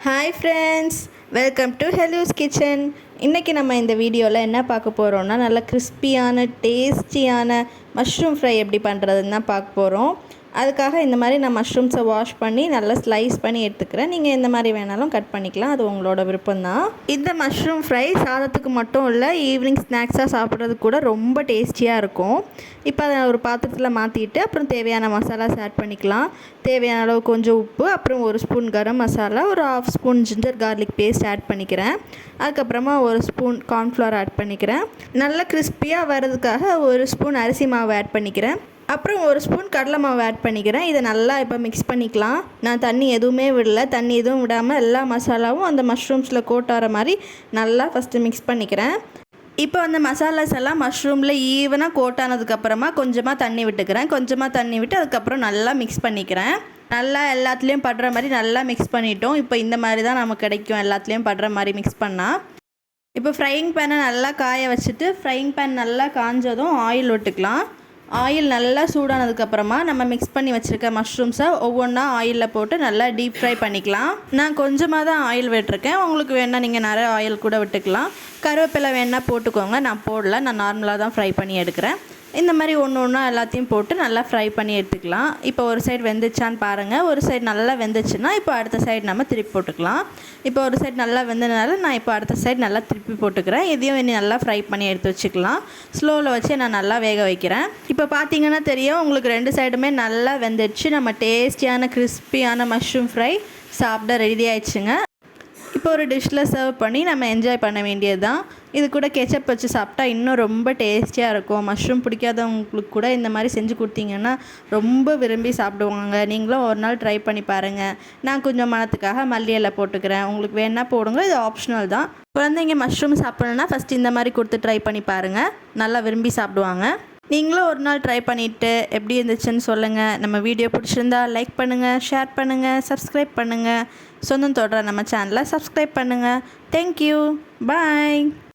Hi friends, welcome to ஹெலூஸ் kitchen. இன்றைக்கி நம்ம இந்த வீடியோவில் என்ன பார்க்க போகிறோம்னா, நல்ல கிறிஸ்பியான டேஸ்டியான மஷ்ரூம் ஃப்ரை எப்படி பண்ணுறதுன்னு தான் பார்க்க போகிறோம். அதுக்காக இந்த மாதிரி நான் மஷ்ரூம்ஸை வாஷ் பண்ணி நல்லா ஸ்லைஸ் பண்ணி எடுத்துக்கிறேன். நீங்கள் எந்த மாதிரி வேணாலும் கட் பண்ணிக்கலாம், அது உங்களோட விருப்பம்தான். இந்த மஷ்ரூம் ஃப்ரை சாதத்துக்கு மட்டும் இல்லை, ஈவினிங் ஸ்நாக்ஸாக சாப்பிட்றதுக்கு கூட ரொம்ப டேஸ்டியாக இருக்கும். இப்போ அதை ஒரு பாத்திரத்தில் மாற்றிட்டு அப்புறம் தேவையான மசாலாஸ் ஆட் பண்ணிக்கலாம். தேவையான அளவு கொஞ்சம் உப்பு, அப்புறம் 1 ஸ்பூன் கரம் மசாலா, ஒரு 1/2 spoon ginger garlic paste add பண்ணிக்கிறேன். அதுக்கப்புறமா 1 ஸ்பூன் கார்ன்ஃப்ளவர் ஆட் பண்ணிக்கிறேன். நல்லா கிறிஸ்பியாக வர்றதுக்காக 1 ஸ்பூன் அரிசி மாவு ஆட் பண்ணிக்கிறேன். அப்புறம் 1 ஸ்பூன் கடலை மாவு ஆட் பண்ணிக்கிறேன். இதை நல்லா இப்போ மிக்ஸ் பண்ணிக்கலாம். நான் தண்ணி எதுவுமே விடல, தண்ணி எதுவும் விடாமல் எல்லா மசாலாவும் அந்த மஷ்ரூம்ஸில் கோட் ஆகிற மாதிரி நல்லா ஃபஸ்ட்டு மிக்ஸ் பண்ணிக்கிறேன். இப்போ அந்த மசாலாஸ் எல்லாம் மஷ்ரூமில் ஈவனாக கோட் ஆனதுக்கப்புறமா கொஞ்சமாக தண்ணி விட்டுக்கிறேன். கொஞ்சமாக தண்ணி விட்டு அதுக்கப்புறம் நல்லா மிக்ஸ் பண்ணிக்கிறேன். நல்லா எல்லாத்துலேயும் படுற மாதிரி நல்லா மிக்ஸ் பண்ணிட்டோம். இப்போ இந்த மாதிரி தான் நமக்கு கிடைக்கும், எல்லாத்துலேயும் படுற மாதிரி மிக்ஸ் பண்ணால். இப்போ ஃப்ரையிங் பேனை நல்லா காய வச்சுட்டு ஃப்ரையிங் பேன் நல்லா காஞ்சதும் ஆயில் விட்டுக்கலாம். ஆயில் நல்லா சூடானதுக்கப்புறமா நம்ம மிக்ஸ் பண்ணி வச்சுருக்க மஷ்ரூம்ஸை ஒவ்வொன்றா ஆயிலில் போட்டு நல்லா டீப் ஃப்ரை பண்ணிக்கலாம். நான் கொஞ்சமாக தான் ஆயில் விட்டுருக்கேன், உங்களுக்கு வேணால் நீங்கள் நிறைய ஆயில் கூட விட்டுக்கலாம். கருவேப்பிலை வேணால் போட்டுக்கோங்க, நான் போடல, நான் நார்மலாக தான் ஃப்ரை பண்ணி எடுக்கிறேன். இந்த மாதிரி ஒன்று ஒன்றா எல்லாத்தையும் போட்டு நல்லா ஃப்ரை பண்ணி எடுத்துக்கலாம். இப்போ ஒரு சைடு வெந்துச்சான்னு பாருங்கள். ஒரு சைடு நல்லா வெந்துச்சுன்னா இப்போ அடுத்த சைடு நம்ம திருப்பி போட்டுக்கலாம். இப்போ ஒரு சைடு நல்லா வெந்ததுனால நான் இப்போ அடுத்த சைடு நல்லா திருப்பி போட்டுக்கிறேன். இதையும் இன்னும் நல்லா ஃப்ரை பண்ணி எடுத்து வச்சுக்கலாம். ஸ்லோவில் வச்சு நான் நல்லா வேக வைக்கிறேன். இப்போ பார்த்தீங்கன்னா தெரியும், உங்களுக்கு 2 சைடுமே நல்லா வெந்துடுச்சு. நம்ம டேஸ்டியான கிறிஸ்பியான மஷ்ரூம் ஃப்ரை சாப்பிட ரெடி ஆயிடுச்சுங்க. இப்போ ஒரு டிஷ்ஷில் சர்வ் பண்ணி நம்ம என்ஜாய் பண்ண வேண்டியது தான். இது கூட கெச்சப் வச்சு சாப்பிட்டா இன்னும் ரொம்ப டேஸ்டியாக இருக்கும். மஷ்ரூம் பிடிக்காதவங்களுக்கு கூட இந்த மாதிரி செஞ்சு கொடுத்தீங்கன்னா ரொம்ப விரும்பி சாப்பிடுவாங்க. நீங்களும் ஒரு நாள் ட்ரை பண்ணி பாருங்கள். நான் கொஞ்சம் மணத்துக்காக மல்லி இலை போட்டுக்கிறேன், உங்களுக்கு வேணால் போடுங்க, இது ஆப்ஷனல் தான். குழந்தைங்க மஷ்ரூம் சாப்பிட்ணுன்னா ஃபஸ்ட்டு இந்த மாதிரி கொடுத்து ட்ரை பண்ணி பாருங்கள், நல்லா விரும்பி சாப்பிடுவாங்க. நீங்களும் ஒரு நாள் ட்ரை பண்ணிவிட்டு எப்படி இருந்துச்சுன்னு சொல்லுங்கள். நம்ம வீடியோ பிடிச்சிருந்தா லைக் பண்ணுங்கள், ஷேர் பண்ணுங்கள், சப்ஸ்கிரைப் பண்ணுங்கள். சொந்தம் தொடர நம்ம சேனலை சப்ஸ்கிரைப் பண்ணுங்கள். தேங்க்யூ, பாய்.